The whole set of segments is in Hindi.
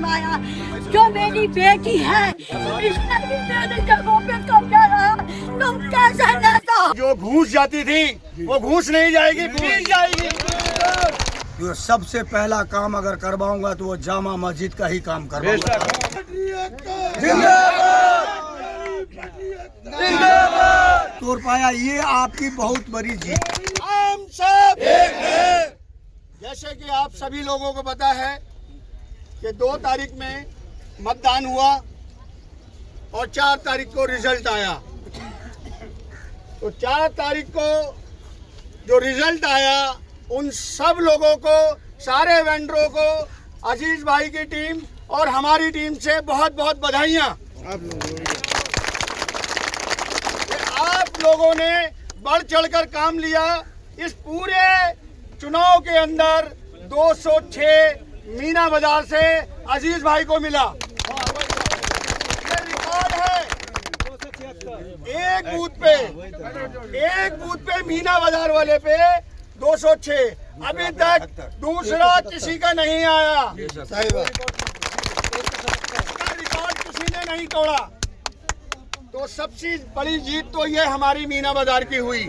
फरमाया। जो मेरी बेटी है इसने भी मेरे जगहों पे कब्जा रहा, तुम कैसे लेता? जो घूस जाती थी वो घूस नहीं जाएगी, पीस जाएगी। जो सबसे पहला काम अगर करवाऊंगा तो वो जामा मस्जिद का ही काम करवाऊंगा। तोड़ पाया, ये आपकी बहुत बड़ी जीत। हम सब एक हैं। जैसे कि आप सभी लोगों को पता है कि 2 तारीख में मतदान हुआ और 4 तारीख को रिजल्ट आया। तो 4 तारीख को जो रिजल्ट आया, उन सब लोगों को, सारे वेंडरों को, अजीज भाई की टीम और हमारी टीम से बहुत बहुत बधाइयाँ। आप लोगों ने बढ़ चढ़कर काम लिया। इस पूरे चुनाव के अंदर 206 मीना बाजार से अजीज भाई को मिला। ये रिकॉर्ड है। एक बूथ पे मीना बाजार वाले पे 206, अभी तक दूसरा किसी का नहीं आया। रिकॉर्ड किसी ने नहीं तोड़ा। तो सबसे बड़ी जीत तो ये हमारी मीना बाजार की हुई।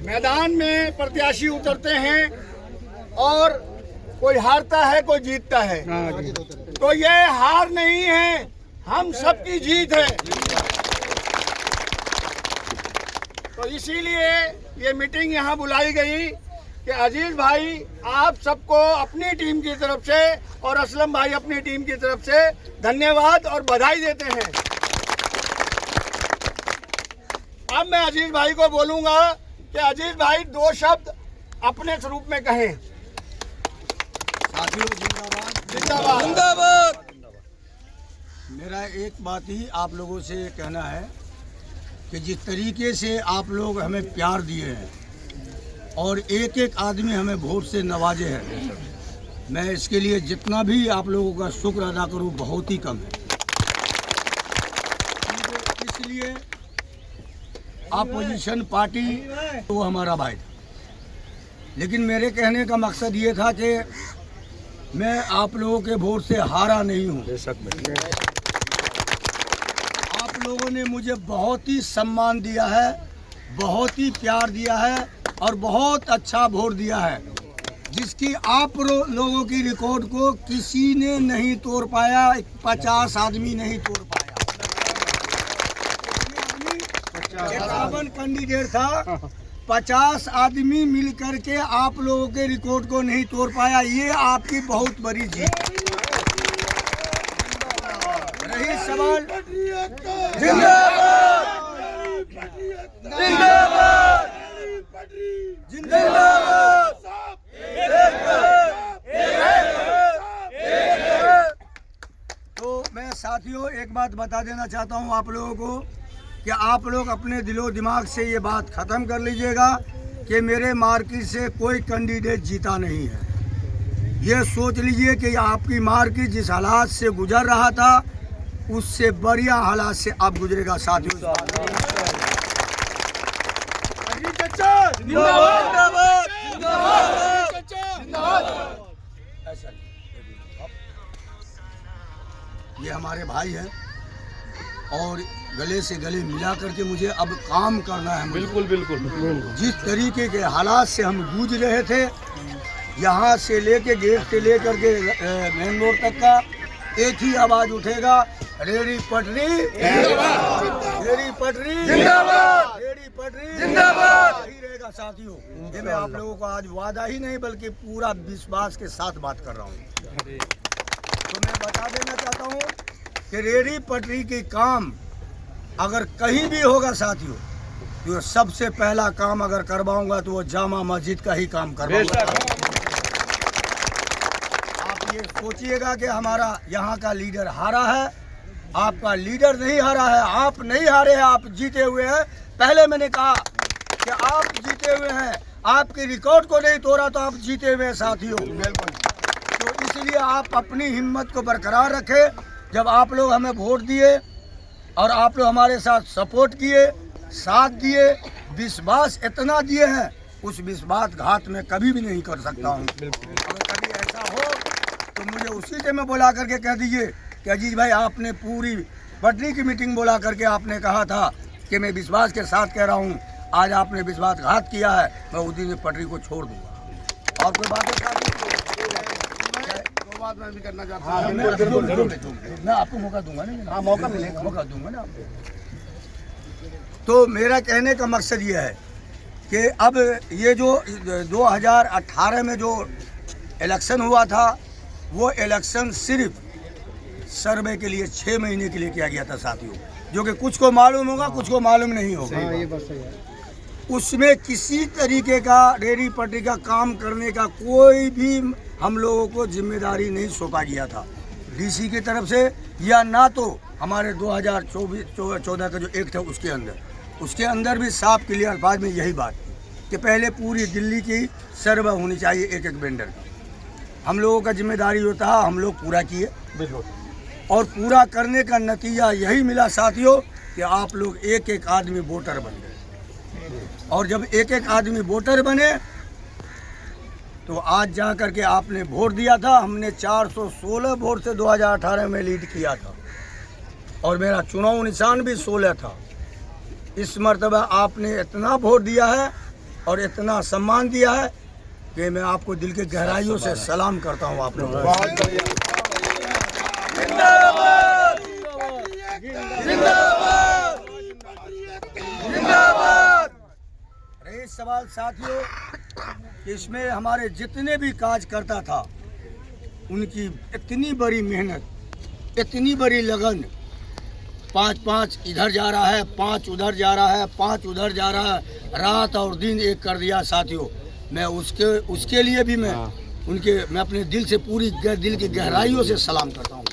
मैदान में प्रत्याशी उतरते हैं और कोई हारता है, कोई जीतता है। तो ये हार नहीं है, हम सबकी जीत है। तो इसीलिए ये मीटिंग यहाँ बुलाई गई कि अजीज भाई आप सबको अपनी टीम की तरफ से और असलम भाई अपनी टीम की तरफ से धन्यवाद और बधाई देते हैं। अब मैं अजीज भाई को बोलूंगा कि अजीज भाई 2 शब्द अपने स्वरूप में कहें। साथियों जिंदाबाद जिंदाबाद जिंदाबाद। मेरा एक बात ही आप लोगों से कहना है कि जिस तरीके से आप लोग हमें प्यार दिए हैं और एक एक आदमी हमें वोट से नवाजे हैं, मैं इसके लिए जितना भी आप लोगों का शुक्र अदा करूं बहुत ही कम है। इसलिए अपोजिशन पार्टी तो वो हमारा भाई था, लेकिन मेरे कहने का मकसद ये था कि मैं आप लोगों के वोट से हारा नहीं हूँ। आप लोगों ने मुझे बहुत ही सम्मान दिया है, बहुत ही प्यार दिया है और बहुत अच्छा वोट दिया है, जिसकी आप लोगों की रिकॉर्ड को किसी ने नहीं तोड़ पाया। 50 आदमी नहीं तोड़ पाया। 51 कैंडिडेट था, 50 आदमी मिलकर के आप लोगों के रिकॉर्ड को नहीं तोड़ पाया। ये आपकी बहुत बड़ी जीत। रही सवाल जिंदाबाद जिंदाबाद जिंदाबाद। तो मैं साथियों एक बात बता देना चाहता हूँ आप लोगों को कि आप लोग अपने दिलो दिमाग से ये बात ख़त्म कर लीजिएगा कि मेरे मार्केट से कोई कैंडिडेट जीता नहीं है। ये सोच लीजिए कि आपकी मार्केट जिस हालात से गुजर रहा था उससे बढ़िया हालात से अब गुजरेगा। साथियों ये हमारे भाई हैं और गले से गले मिला करके मुझे अब काम करना है। बिल्कुल बिल्कुल। जिस तरीके के हालात से हम जूझ रहे थे, यहाँ से लेके गेट से लेकर के मेन रोड तक का एक ही आवाज उठेगा, रेडी पटरी रेडी पटरी जिंदाबाद, रेडी पटरी जिंदाबाद। ही रहेगा साथियों। ये मैं आप लोगों को आज वादा ही नहीं बल्कि पूरा विश्वास के साथ बात कर रहा हूँ। तो मैं बता देना चाहता हूँ कि रेडी पटरी की काम अगर कहीं भी होगा साथियों, तो सबसे पहला काम अगर करवाऊंगा तो वो जामा मस्जिद का ही काम करवाऊंगा। आप ये सोचिएगा कि हमारा यहाँ का लीडर हारा है, आपका लीडर नहीं हारा है, आप नहीं हारे हैं, आप जीते हुए हैं। पहले मैंने कहा कि आप जीते हुए हैं, आपके रिकॉर्ड को नहीं तोड़ा तो आप जीते हुए हैं साथियों। तो इसलिए आप अपनी हिम्मत को बरकरार रखें। जब आप लोग हमें वोट दिए और आप लोग हमारे साथ सपोर्ट किए, साथ दिए, विश्वास इतना दिए हैं, उस विश्वासघात में कभी भी नहीं कर सकता हूँ। अगर कभी ऐसा हो तो मुझे उसी टाइम में बुला करके कह दीजिए कि अजीज भाई आपने पूरी पटरी की मीटिंग बुला करके आपने कहा था कि मैं विश्वास के साथ कह रहा हूँ, आज आपने विश्वासघात किया है, मैं उस दिन पटरी को छोड़ दूंगा। और कोई बात बात मैं भी करना चाहता हूँ, मैं आपको मौका दूंगा ना। हाँ, मौका मिलेगा, मौका दूंगा ना आपको। तो मेरा कहने का मकसद ये है कि अब ये जो 2018 में जो इलेक्शन हुआ था, वो इलेक्शन सिर्फ सर्वे के लिए 6 महीने के लिए किया गया था साथियों, जो कि कुछ को मालूम होगा, कुछ को मालूम नहीं होगा। ये बात सही है। उसमें किसी तरीके का रेहड़ी पटरी का काम करने का कोई भी हम लोगों को जिम्मेदारी नहीं सौंपा गया था डीसी की तरफ से, या ना तो हमारे 2014 का जो एक्ट है उसके अंदर भी साफ क्लियर अल्फाज में यही बात कि पहले पूरी दिल्ली की सर्वे होनी चाहिए एक एक वेंडर का। हम लोगों का जिम्मेदारी होता है, हम लोग पूरा किए और पूरा करने का नतीजा यही मिला साथियों कि आप लोग एक एक आदमी वोटर बन गए। और जब एक एक आदमी वोटर बने तो आज जा कर के आपने वोट दिया था। हमने 416 वोट से 2018 में लीड किया था और मेरा चुनाव निशान भी 16 था। इस मर्तबा आपने इतना वोट दिया है और इतना सम्मान दिया है कि मैं आपको दिल के गहराइयों से सलाम करता हूँ आप लोगों को। रही सवाल साथियों, इसमें हमारे जितने भी काज करता था उनकी इतनी बड़ी मेहनत, इतनी बड़ी लगन, 5 इधर जा रहा है, 5 उधर जा रहा है, 5 उधर जा रहा है, रात और दिन एक कर दिया साथियों। मैं उसके लिए भी मैं अपने दिल से पूरी दिल की गहराइयों से सलाम करता हूँ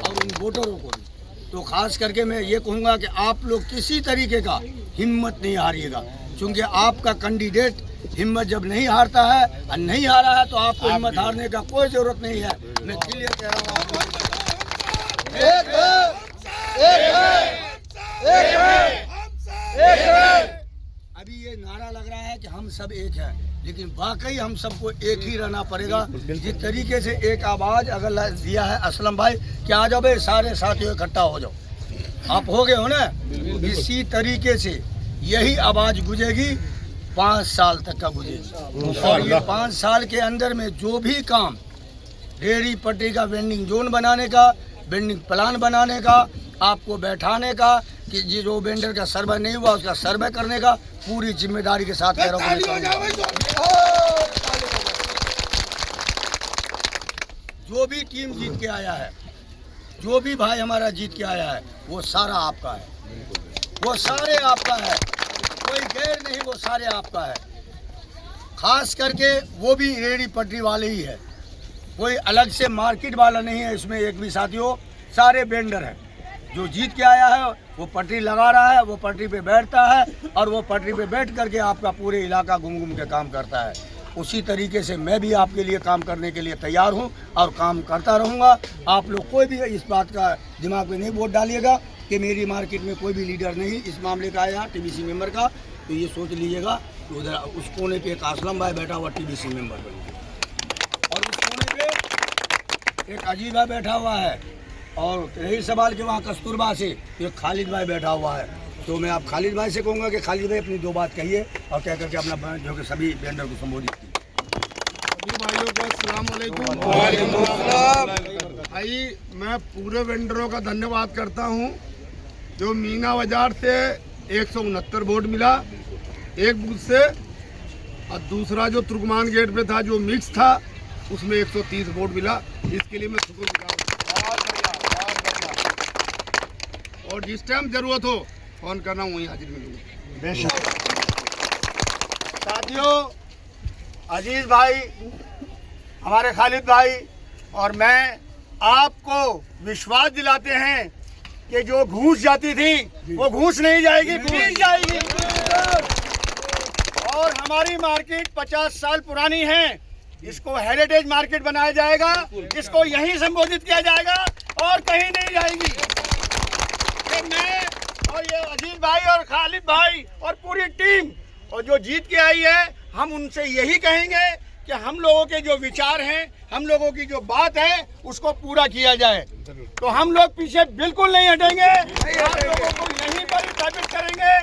और उन वोटरों को भी। तो खास करके मैं ये कहूँगा कि आप लोग किसी तरीके का हिम्मत नहीं हारिएगा, क्योंकि आपका कैंडिडेट हिम्मत जब नहीं हारता है और नहीं हारा है तो आपको हिम्मत हारने का कोई ज़रूरत नहीं है। मैं क्लियर कह रहा हूँ। अभी ये नारा लग रहा है कि हम सब एक हैं, लेकिन वाकई हम सबको एक ही रहना पड़ेगा। जिस तरीके से एक आवाज़ अगर दिया है असलम भाई कि आ जाओ भाई सारे साथियों इकट्ठा हो जाओ, आप हो गए हो ना, इसी तरीके से यही आवाज़ गुजेगी 5 साल तक का गुजेगी। और ये 5 साल के अंदर में जो भी काम रेहड़ी पटरी का वेंडिंग जोन बनाने का, वेंडिंग प्लान बनाने का, आपको बैठाने का, कि जो वेंडर का सर्वे नहीं हुआ उसका सर्वे करने का, पूरी जिम्मेदारी के साथ कह रहा हूँ। जो भी टीम जीत के आया है, जो भी भाई हमारा जीत के आया है, वो सारा आपका है, वो सारे आपका है, कोई गैर नहीं, वो सारे आपका है। खास करके वो भी रेहड़ी पटरी वाले ही है, कोई अलग से मार्केट वाला नहीं है इसमें एक भी साथियों। सारे वेंडर हैं, जो जीत के आया है वो पटरी लगा रहा है, वो पटरी पे बैठता है और वो पटरी पे बैठ करके आपका पूरे इलाका घूम के काम करता है। उसी तरीके से मैं भी आपके लिए काम करने के लिए तैयार हूं और काम करता रहूंगा। आप लोग कोई भी इस बात का दिमाग में नहीं वोट डालिएगा कि मेरी मार्केट में कोई भी लीडर नहीं इस मामले का आया टीबीसी मेंबर का, तो ये सोच लीजिएगा कि उधर उस कोने पे एक असलम भाई बैठा हुआ टीबीसी मेंबर बन, और उस कोने पे एक अजीज भाई बैठा हुआ है, और रही सवाल के वहाँ कस्तूरबा से एक खालिद भाई बैठा हुआ है। तो मैं आप खालिद भाई से कहूँगा कि खालिद भाई अपनी 2 बात कहिए और कह करके अपना जो कि सभी वेंडर को संबोधित कीजिए। सभी भाइयों को अस्सलाम वालेकुम। भाई मैं पूरे वेंडरों का धन्यवाद करता हूँ। जो मीना बाजार से 169 वोट मिला एक बूथ से, और दूसरा जो तुर्कमान गेट पे था जो मिक्स था उसमें 130 वोट मिला। इसके लिए मैं शुक्रगुजार हूँ। और जिस टाइम जरूरत हो फोन करना, वहीं हाजिर मिलूंगा बेशक। साथियों, अजीज भाई, हमारे खालिद भाई और मैं आपको विश्वास दिलाते हैं कि जो घूस जाती थी वो घूस नहीं जाएगी, घूस जाएगी। और हमारी मार्केट 50 साल पुरानी है, इसको हेरिटेज मार्केट बनाया जाएगा, इसको यहीं संबोधित किया जाएगा और कहीं नहीं जाएगी। मैं और ये अजीज भाई और खालिद भाई और पूरी टीम और जो जीत के आई है, हम उनसे यही कहेंगे कि हम लोगों के जो विचार हैं, हम लोगों की जो बात है, उसको पूरा किया जाए। तो हम लोग पीछे बिल्कुल नहीं हटेंगे, आप लोगों को यहीं पर स्थापित करेंगे।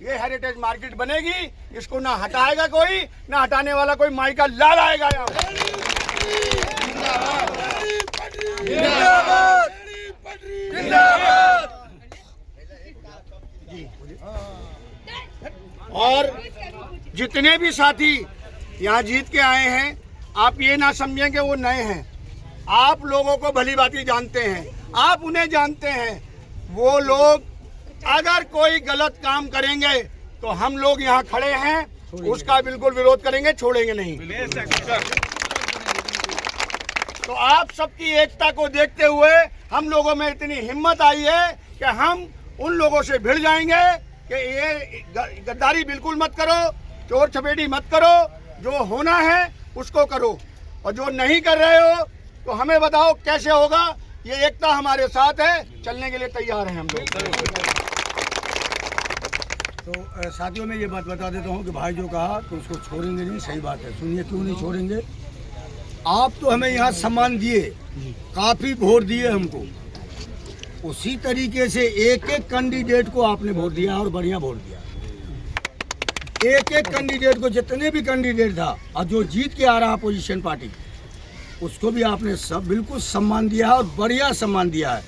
ये हेरिटेज मार्केट बनेगी, इसको ना हटाएगा कोई, ना हटाने वाला कोई। माई का लाल आएगा यहाँ और जितने भी साथी यहाँ जीत के आए हैं, आप ये ना समझें कि वो नए हैं। आप लोगों को भली भांति जानते हैं, आप उन्हें जानते हैं। वो लोग अगर कोई गलत काम करेंगे तो हम लोग यहाँ खड़े हैं, उसका बिल्कुल विरोध करेंगे, छोड़ेंगे नहीं। तो आप सबकी एकता को देखते हुए हम लोगों में इतनी हिम्मत आई है कि हम उन लोगों से भिड़ जाएंगे कि ये गद्दारी बिल्कुल मत करो, चोर चपेटी मत करो, जो होना है उसको करो, और जो नहीं कर रहे हो तो हमें बताओ कैसे होगा। ये एकता हमारे साथ है, चलने के लिए तैयार हैं हम लोग। तो साथियों में ये बात बता देता हूँ कि भाई जो कहा तो उसको छोड़ेंगे नहीं, सही बात है। सुनिए क्यों नहीं छोड़ेंगे। आप तो हमें यहाँ सम्मान दिए, काफ़ी वोट दिए हमको, उसी तरीके से एक एक कैंडिडेट को आपने वोट दिया और बढ़िया वोट दिया। एक एक कैंडिडेट को, जितने भी कैंडिडेट था और जो जीत के आ रहा अपोजिशन पार्टी, उसको भी आपने सब बिल्कुल सम्मान दिया है और बढ़िया सम्मान दिया है।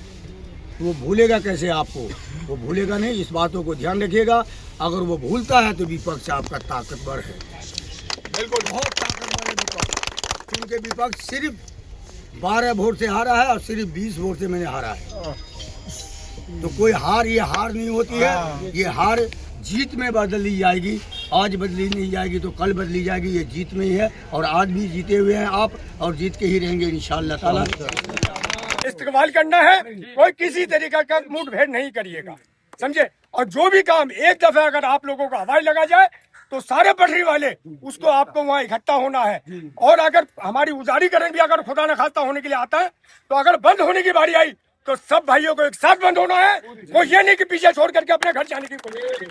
तो वो भूलेगा कैसे आपको, वो भूलेगा नहीं। इस बातों को ध्यान रखिएगा। अगर वो भूलता है तो विपक्ष आपका ताकतवर है, बिल्कुल बहुत ताकतवर है विपक्ष, क्योंकि विपक्ष सिर्फ 12 वोट से हारा है और सिर्फ 20 वोट से मैंने हारा है। तो कोई हार, ये हार नहीं होती है, ये हार जीत में बदली जाएगी। आज बदली नहीं जाएगी तो कल बदली जाएगी, ये जीत में ही है। और आज भी जीते हुए हैं आप, और जीत के ही रहेंगे इंशाअल्लाह ताला। इस्तेमाल करना है, कोई किसी तरीके का मुठभेड़ नहीं करिएगा, समझे। और जो भी काम एक दफे अगर आप लोगों का हवाई लगा जाए तो सारे पटरी वाले उसको आपको वहाँ इकट्ठा होना है। और अगर हमारी उजारीकरण भी अगर खुदा न खास्ता होने के लिए आता है, तो अगर बंद होने की बारी आई तो सब भाइयों को एक साथ बंद होना है। वो ये नहीं कि पीछे छोड़ करके अपने घर जाने की कोशिश।